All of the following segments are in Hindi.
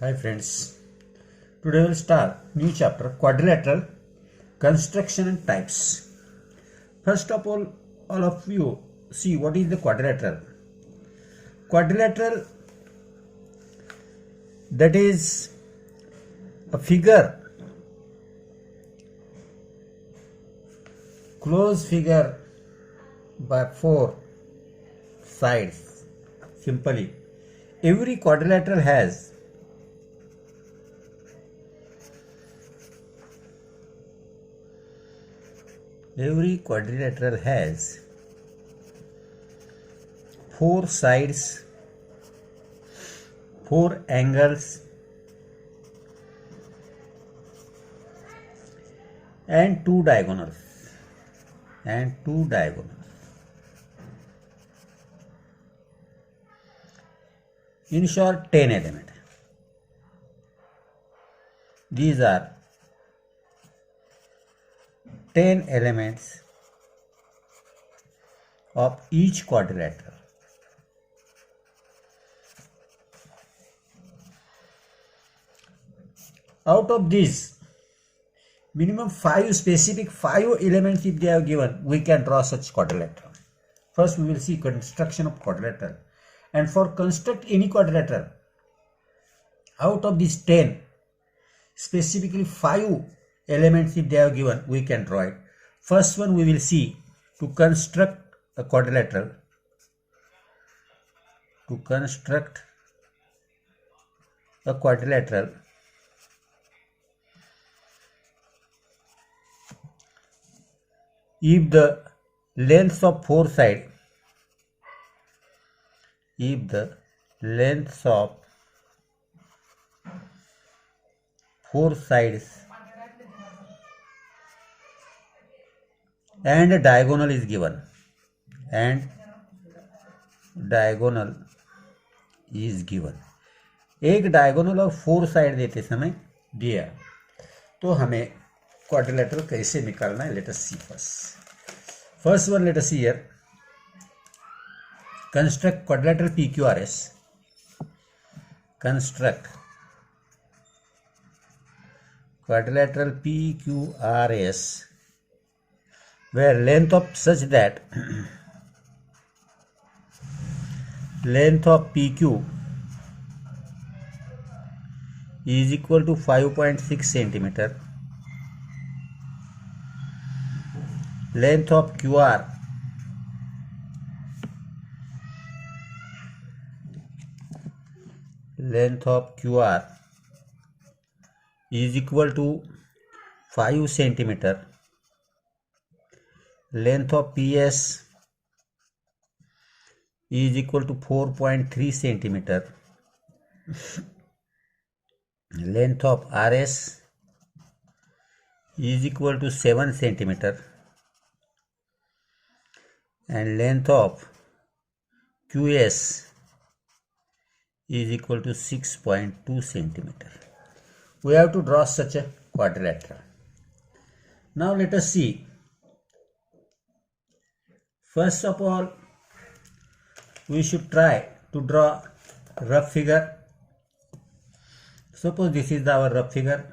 Hi friends, today we'll start new chapter quadrilateral construction and types. First of all of you see what is the quadrilateral. Quadrilateral, that is a figure, closed figure by four sides. Simply, every quadrilateral has four sides, four angles, and two diagonals. In short, 10 elements. These are 10 elements of each quadrilateral. Out of these, minimum 5 elements if they are given, we can draw such quadrilateral. First we will see construction of quadrilateral. And for construct any quadrilateral, out of these 10, specifically 5 elements if they are given, we can draw it. First one we will see to construct a quadrilateral. If the lengths of four sides and a diagonal is given, एक डायगोनल और फोर साइड देते समय दिया, तो हमें क्वाड्रिलेटरल कैसे निकालना है. Let us see first one. Let us see here. Construct quadrilateral PQRS. Where length of such that length of PQ is equal to 5.6 centimeter. Length of QR is equal to 5 centimeter. Length of PS is equal to 4.3 centimeter. Length of RS is equal to 7 centimeter. And length of QS is equal to 6.2 centimeter. We have to draw such a quadrilateral. Now let us see. First of all, we should try to draw rough figure. Suppose this is our rough figure.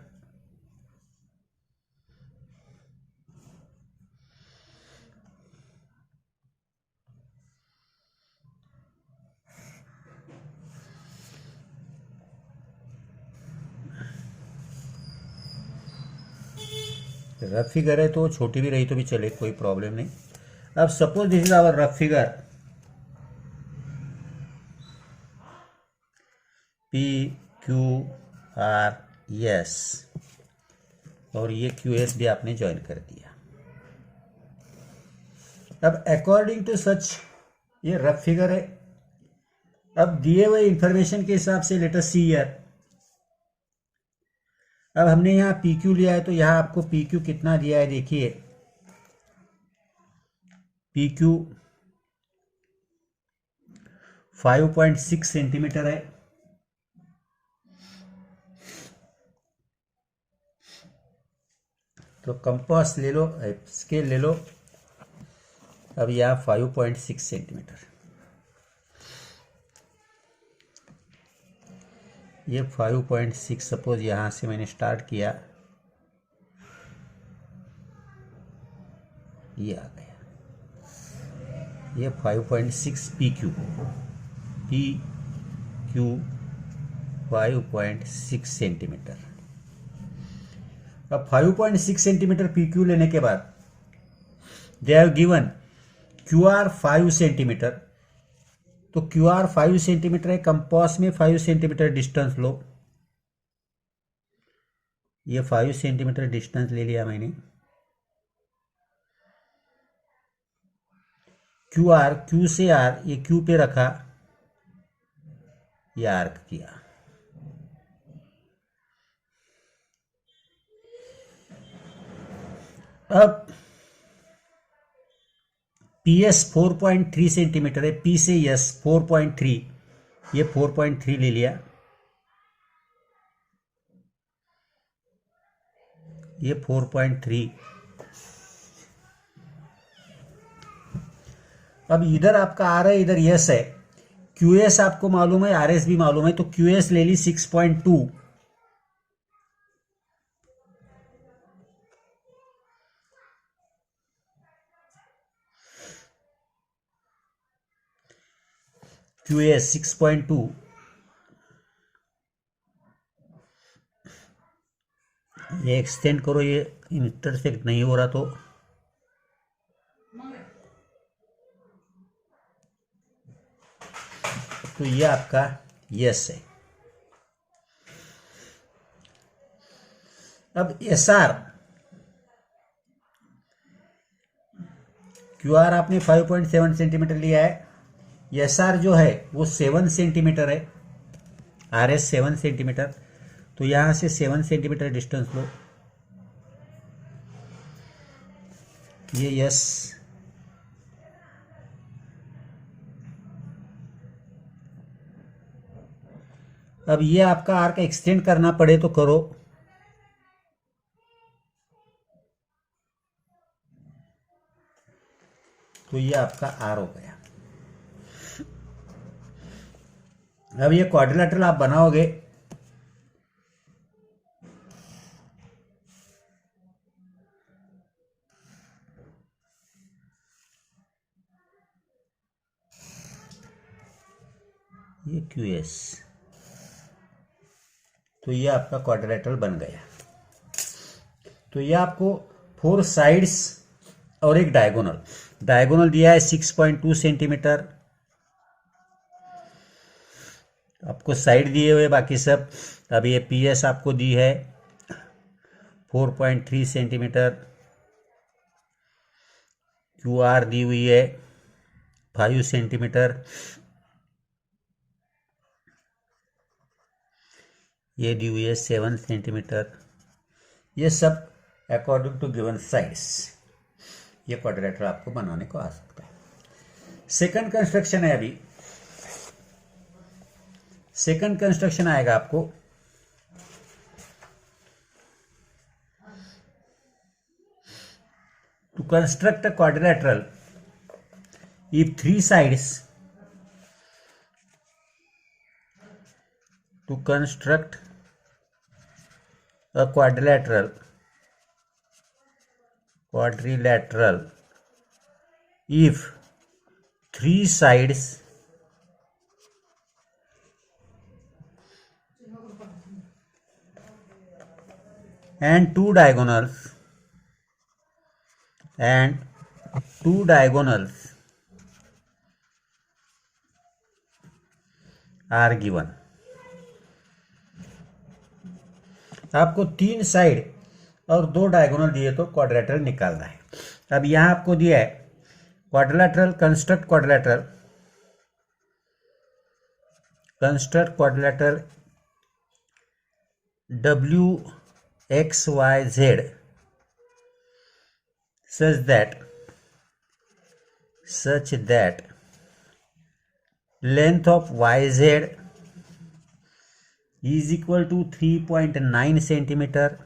Rough figure है तो छोटी भी रही तो भी चले, कोई प्रॉब्लम नहीं. अब suppose this is our rough figure. PQRS और ये QS भी आपने ज्वाइन कर दिया. अब अकॉर्डिंग टू सच ये रफ फिगर है. अब दिए हुए इंफॉर्मेशन के हिसाब से लेट अस सी हियर. अब हमने यहाँ PQ लिया है तो यहाँ आपको PQ कितना दिया है देखिए. PQ 5.6 सेंटीमीटर है. तो कंपास ले लो, स्केल ले लो. अब यहाँ 5.6 सेंटीमीटर. ये 5.6 सपोज यहाँ से मैंने स्टार्ट किया, ये आ गया, ये 5.6 PQ 5.6 सेंटीमीटर। अब 5.6 सेंटीमीटर PQ लेने के बाद they have given QR 5 centimetre, तो QR 5 सेंटीमीटर है, कंपास में 5 सेंटीमीटर डिस्टेंस लो, ये 5 सेंटीमीटर डिस्टेंस ले लिया मैंने। QR, Q से R, ये Q पे रखा, ये आर्क किया। अब PS 4.3 सेंटीमीटर है, P से S 4.3, ये 4.3 ले लिया, ये 4.3। अब इधर आपका आ रहा है, इधर यस है, QS आपको मालूम है, RS भी मालूम है, तो QS ले ली 6.2, QS 6.2, ये एक्सटेंड करो, ये इंटरसेक्ट नहीं हो रहा तो ये आपका यस है। अब SR, QR आपने 5.7 सेंटीमीटर लिया है, SR जो है वो 7 सेंटीमीटर है, RS 7 सेंटीमीटर, तो यहां से 7 सेंटीमीटर डिस्टेंस लो, ये यस, अब ये आपका आर्क एक्सटेंड करना पड़े तो करो, तो ये आपका आर हो गया। अब ये क्वाड्रिलेटरल आप बनाओगे, ये QS, तो ये आपका क्वाड्रिलेटरल बन गया। तो ये आपको 4 साइड्स और एक डायगोनल दिया है 6.2 सेंटीमीटर, आपको साइड दिए हुए बाकी सब। अब ये PS आपको दी है 4.3 सेंटीमीटर, QR दी हुई है 5 सेंटीमीटर, ये दी हुई है 7 सेंटीमीटर, ये सब अकॉर्डिंग टू गिवन साइड्स ये क्वाड्रिलेटरल आपको बनाने को आ सकता है। सेकंड कंस्ट्रक्शन है, अभी सेकंड कंस्ट्रक्शन आएगा आपको, to construct a quadrilateral if 3 sides, to construct a quadrilateral if 3 sides and 2 diagonals are given। आपको 3 साइड और 2 डायगोनल दिए तो क्वाड्रिलेटरल निकालना है। अब यहां आपको दिया है quadrilateral, construct quadrilateral WXYZ such that length of YZ is equal to 3.9 centimetre,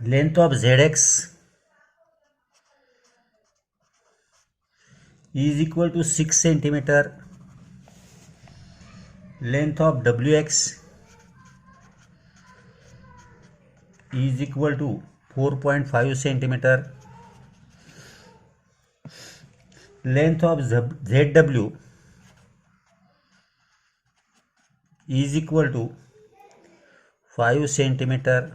length of ZX is equal to 6 centimeter. Length of WX is equal to 4.5 centimeter. Length of ZW is equal to 5 centimeter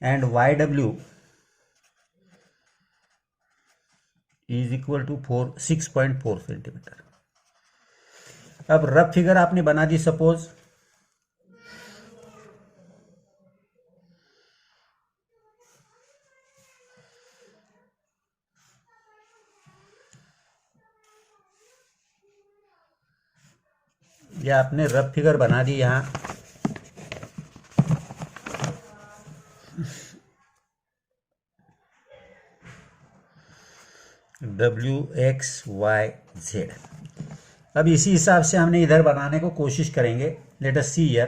and YW is equal to 6.4 centimetre. अब रफ फिगर आपने बना दी. सपोज ये आपने रफ फिगर बना दी. यहां WXYZ. अब इसी हिसाब से हमने इधर बनाने को कोशिश करेंगे. Late us see here.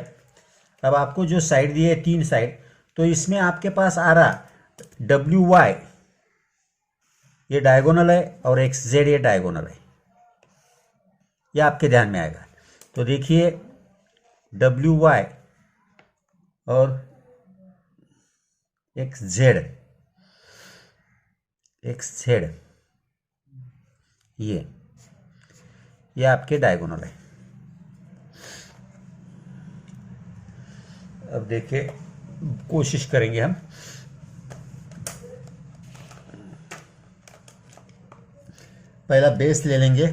अब आपको जो साइड दी है 3 साइड, तो इसमें आपके पास आ रहा WY ये डायगोनल है और XZ ये डायगोनल है. ये आपके ध्यान में आएगा. तो देखिए WY और XZ ये आपके डायगोनल है. अब देखिए कोशिश करेंगे हम. पहला बेस ले लेंगे.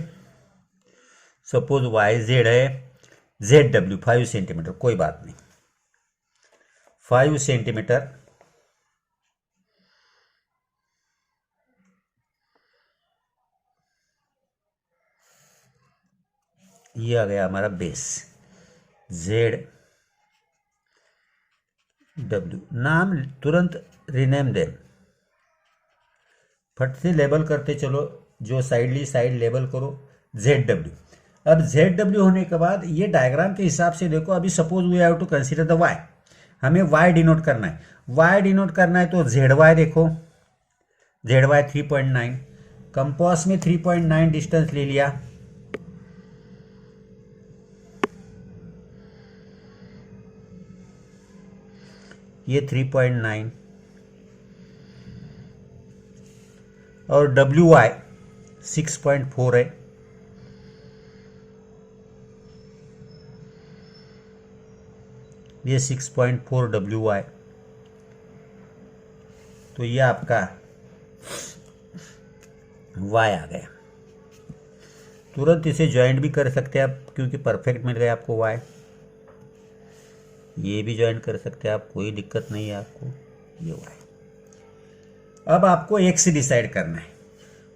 सपोज YZ है, ZW 5 सेंटीमीटर, कोई बात नहीं, 5 सेंटीमीटर. ये आ गया हमारा बेस. ZW नाम तुरंत रीनेम देम. फट से लेबल करते चलो. जो साइड ली साइड लेबल करो. ZW. अब ZW होने के बाद ये डायग्राम के हिसाब से देखो. अभी suppose we have to consider the Y. हमें Y डिनोट करना है. Y डिनोट करना है तो ZY देखो. ZY 3.9. कंपास में 3.9 डिस्टेंस ले लिया. ये 3.9 और WY 6.4 है. ये 6.4 WY. तो ये आपका Y आ गया. तुरंत इसे ज्वाइंट भी कर सकते हैं आप, क्योंकि परफेक्ट मिल गया आपको Y. ये भी ज्वाइन कर सकते हैं आप, कोई दिक्कत नहीं है आपको. ये Y. अब आपको X डिसाइड करना है.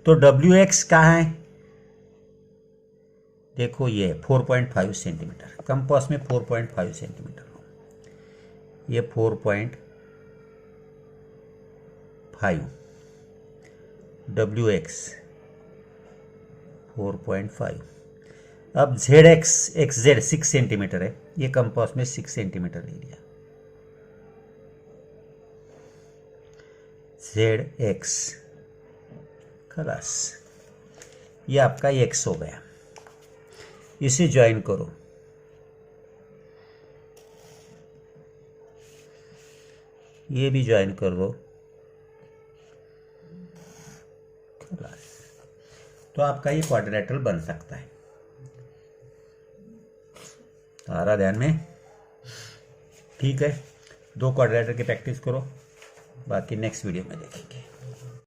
तो WX कहाँ है? देखो ये 4.5 सेंटीमीटर. कंपास में 4.5 सेंटीमीटर. ये 4.5. WX 4.5. अब ZX XZ 6 सेंटीमीटर है. ये कंपास में 6 सेंटीमीटर ले लिया. ZX खलास. ये आपका X हो गया. इसे ज्वाइन करो. ये भी ज्वाइन कर दो. खलास. तो आपका ये क्वाड्रिलेटरल बन सकता है. आ रहा ध्यान में? ठीक है. 2 क्वाड्रिलेटरल की प्रैक्टिस करो. बाकी नेक्स्ट वीडियो में देखेंगे.